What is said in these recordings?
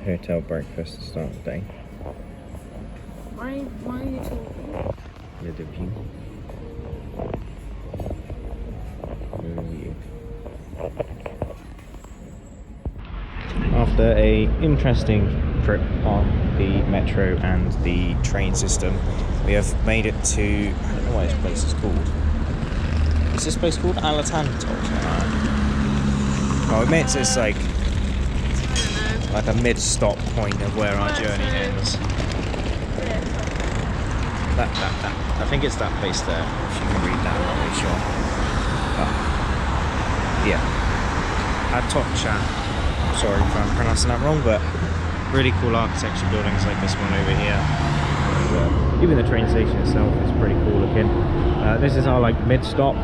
hotel breakfast to start the day. Why are you talking? Yeah, the view. After a interesting trip on the metro and the train system, we have made it to, I don't know what this place is called. Is this place called Alatanto? Oh, it means it's like a mid-stop point of where our journey ends. That, I think it's that place there, if you can read that, I'm not really sure. Yeah. Atocha. Sorry if I'm pronouncing that wrong, but really cool architecture buildings like this one over here. And, even the train station itself is pretty cool looking. This is our like mid-stop.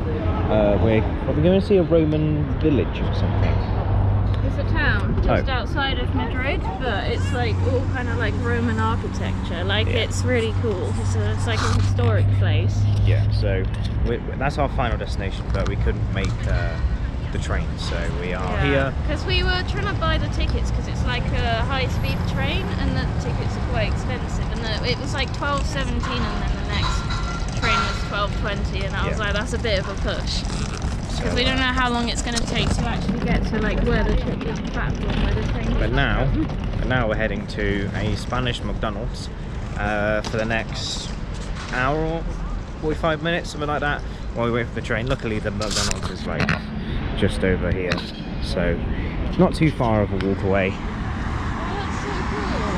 We're probably going to see a Roman village or something. It's a town just outside of Madrid, but it's like all kind of like Roman architecture. Like it's really cool. It's like a historic place. Yeah, so that's our final destination, but we couldn't make the train, so we are here. Because we were trying to buy the tickets because it's like a high-speed train, and the tickets are quite expensive. And it was like 12.17, and then the next train was 12.20, and I was like, that's a bit of a push. Because we don't know how long it's going to take to actually get to like where the platform where the train is. But now we're heading to a Spanish McDonald's for the next hour or 45 minutes, something like that, while we wait for the train. Luckily the McDonald's is like just over here, so it's not too far of a walk away. Oh, that's so cool.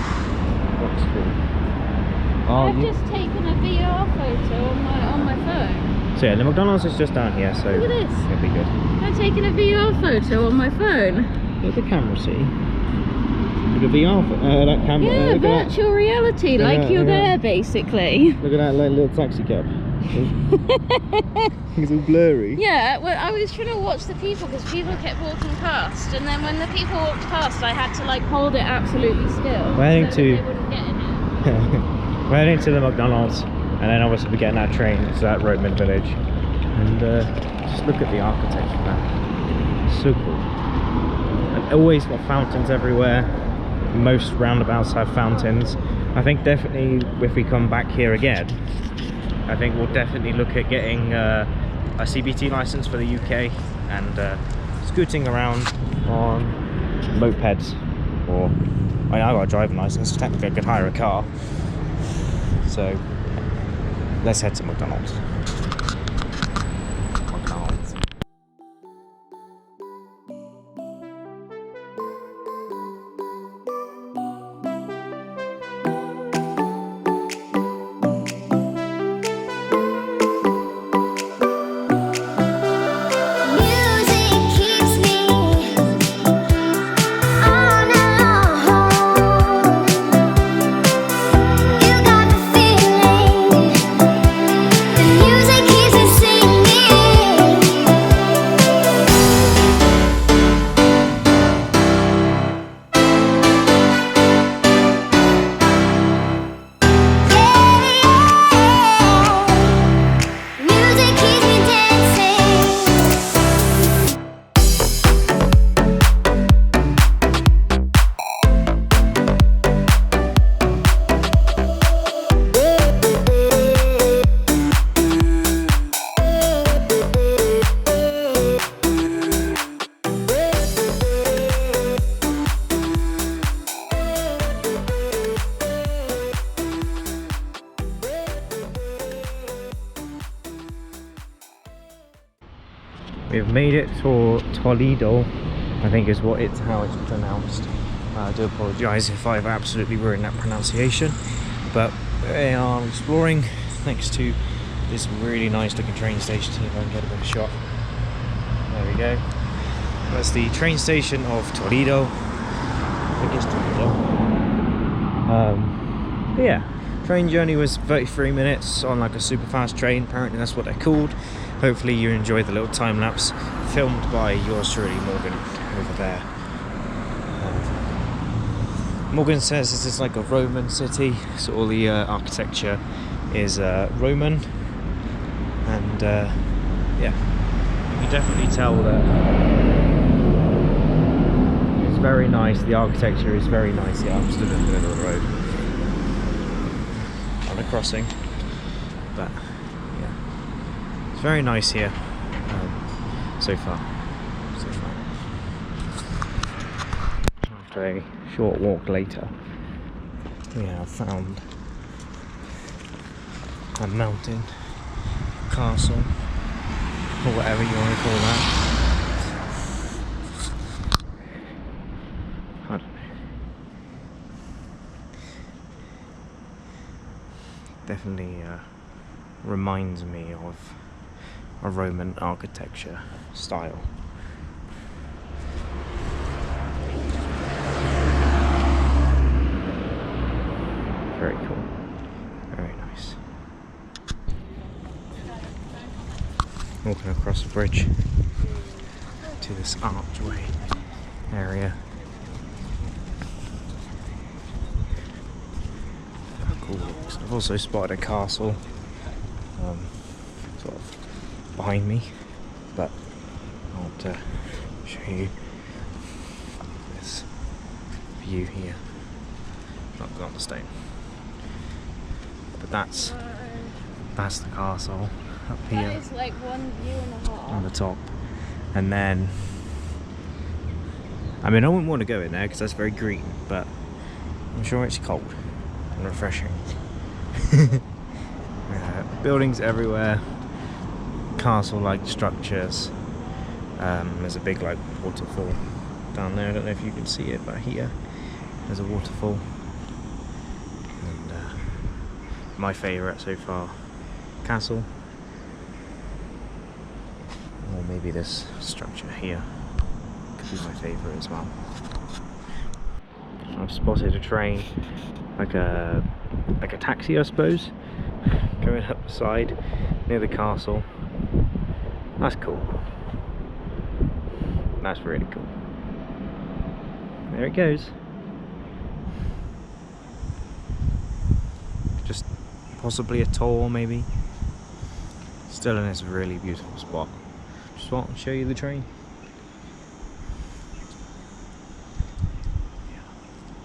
What's cool? Oh, I've just taken a VR photo on my phone. So yeah, the McDonald's is just down here, so look at this. It'll be good. I'm taking a VR photo on my phone. What does the camera see? Look at VR, that camera. Yeah, virtual reality, like you're there basically. Look at that little taxi cab. It's all blurry. Yeah, well, I was trying to watch the people because people kept walking past, and then when the people walked past, I had to like hold it absolutely still. We're heading so they wouldn't get in it. We're heading to the McDonald's, and then obviously we're getting our train to that Roman village. And just look at the architecture, man. It's so cool. And always got fountains everywhere. Most roundabouts have fountains. I think definitely if we come back here again, I think we'll definitely look at getting a CBT license for the UK and scooting around on mopeds. Or, I mean, I got a driving license, so technically I could hire a car. So let's head to McDonald's. We've made it to Toledo, I think is how it's pronounced. I do apologise if I've absolutely ruined that pronunciation, but we are exploring next to this really nice looking train station. See if I can get a better shot. There we go. That's the train station of Toledo. I think it's Toledo. But yeah, train journey was 33 minutes on like a super fast train. Apparently that's what they're called. Hopefully you enjoyed the little time lapse filmed by yours truly, Morgan, over there. Morgan says this is like a Roman city, so all the architecture is Roman, and yeah, you can definitely tell that it's very nice. The architecture is very nice here. I'm stood in the middle of the road on a crossing, but yeah, it's very nice here so far. After a short walk later, we have found a mountain castle, or whatever you want to call that. I don't know. Definitely reminds me of a Roman architecture style. Very cool. Very nice. Walking across the bridge to this archway area. How cool it looks. I've also spotted a castle sort of behind me, but I want to show you this view here. Not on the stone. But that's the castle up here. That is like one view and a half. On the top. And then, I mean, I wouldn't want to go in there because that's very green, but I'm sure it's cold and refreshing. Buildings everywhere, castle-like structures. There's a big like waterfall down there. I don't know if you can see it, but here there's a waterfall. My favourite so far, castle, or maybe this structure here could be my favourite as well. I've spotted a train, like a taxi I suppose, going up the side near the castle. That's cool. That's really cool. There it goes. Just possibly a tour, maybe. Still in this really beautiful spot. Just want to show you the train. Yeah,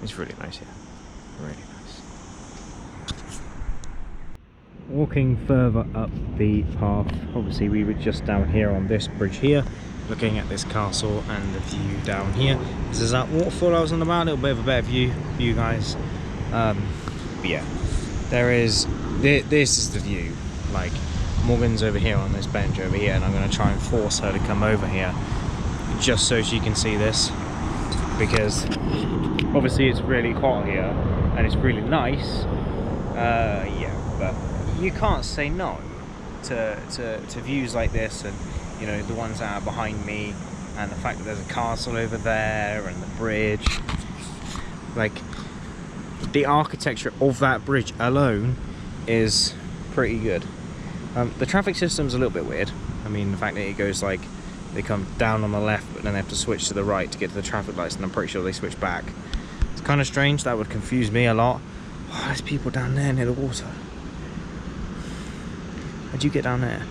it's really nice here. Really nice. Walking further up the path, obviously we were just down here on this bridge here, looking at this castle and the view down here. This is that waterfall I was on about, a little bit of a better view for you guys. But yeah, there is. This is the view. Like, Morgan's over here on this bench over here, and I'm going to try and force her to come over here just so she can see this, because obviously it's really hot here and it's really nice. Yeah, but you can't say no to views like this, and you know, the ones that are behind me, and the fact that there's a castle over there and the bridge. Like, the architecture of that bridge alone is pretty good. The traffic system's a little bit weird. I mean, the fact that it goes like, they come down on the left but then they have to switch to the right to get to the traffic lights, and I'm pretty sure they switch back. It's kind of strange. That would confuse me a lot. Oh, there's people down there near the water. How'd you get down there?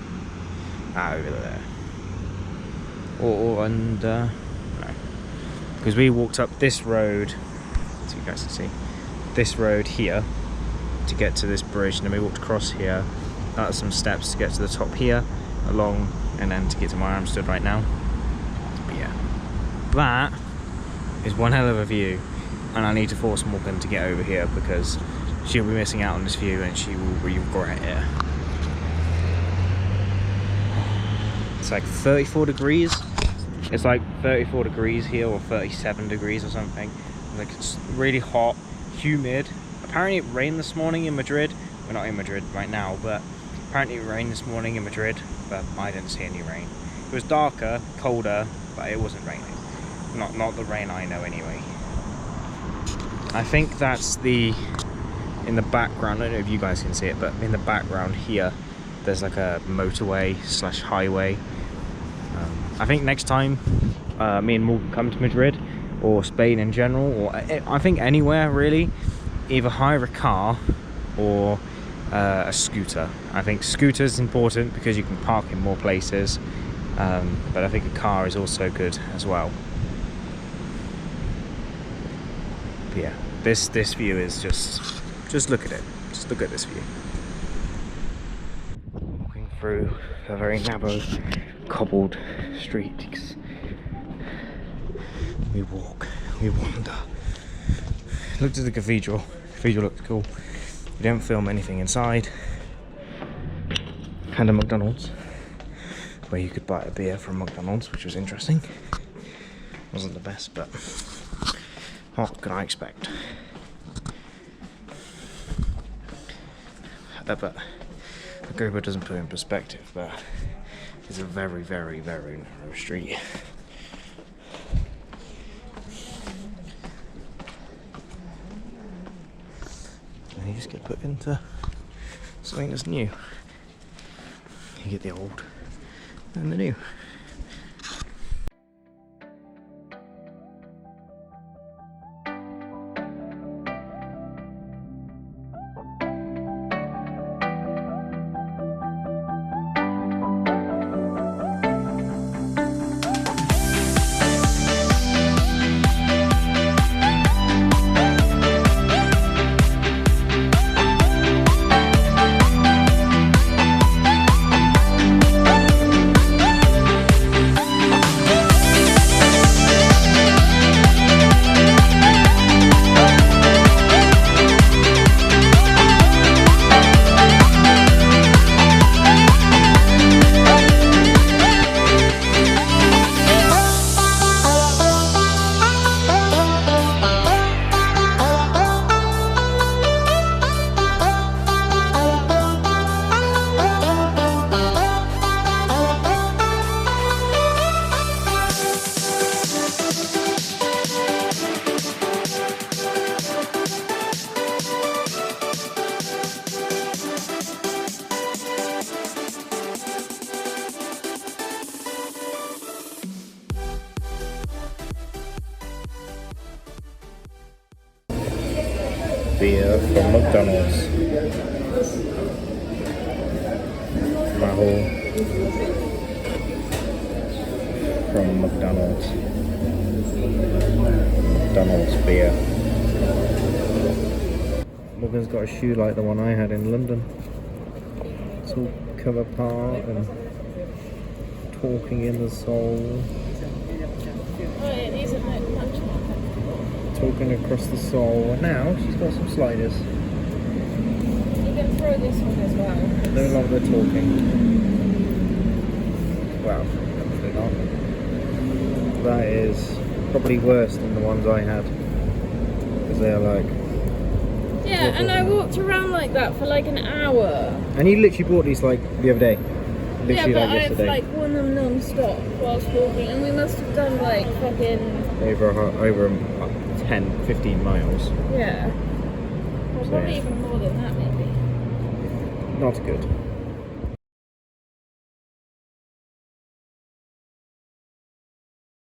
Ah, over there. No, because we walked up this road, so you guys can see this road here to get to this bridge, and then we walked across here, some steps to get to the top here, along, and then to get to where I'm stood right now. But yeah, that is one hell of a view, and I need to force Morgan to get over here because she'll be missing out on this view and she will regret it. It's like 34 degrees. It's like 34 degrees here, or 37 degrees or something. Like, it's really hot, humid. Apparently it rained this morning in Madrid. We're not in Madrid right now, but apparently it rained this morning in Madrid, but I didn't see any rain. It was darker, colder, but it wasn't raining. Not the rain I know anyway. I think that's in the background, I don't know if you guys can see it, but in the background here, there's like a motorway / highway. I think next time me and Morgan come to Madrid, or Spain in general, or I think anywhere really, either hire a car or a scooter. I think scooter is important because you can park in more places, but I think a car is also good as well. Yeah, this view is just look at it. Just look at this view. Walking through a very narrow, cobbled street. We walk, we wander. Looked at the cathedral. The cathedral looked cool. We didn't film anything inside. And a McDonald's, where you could buy a beer from McDonald's, which was interesting. Wasn't the best, but what can I expect? But Google doesn't put it in perspective, but it's a very, very, very narrow street. And you just get put into something that's new. You get the old and the new. Beer from McDonald's. Rahul from McDonald's. McDonald's beer. Morgan's got a shoe like the one I had in London. It's all come apart and talking in the sole. Oh, it is a bit much more. Talking across the sole, and now she's got some sliders. You can throw this one as well. No longer talking. Well, hopefully not. That is probably worse than the ones I had, because they are like. Yeah, and I walked around like that for like an hour. And you literally bought these like the other day. Literally Yeah, but like I've yesterday. like worn them non-stop whilst walking, and we must have done like fucking. Over 10, 15 miles. Yeah. Well, So, probably yeah. even more than that, maybe. Not good.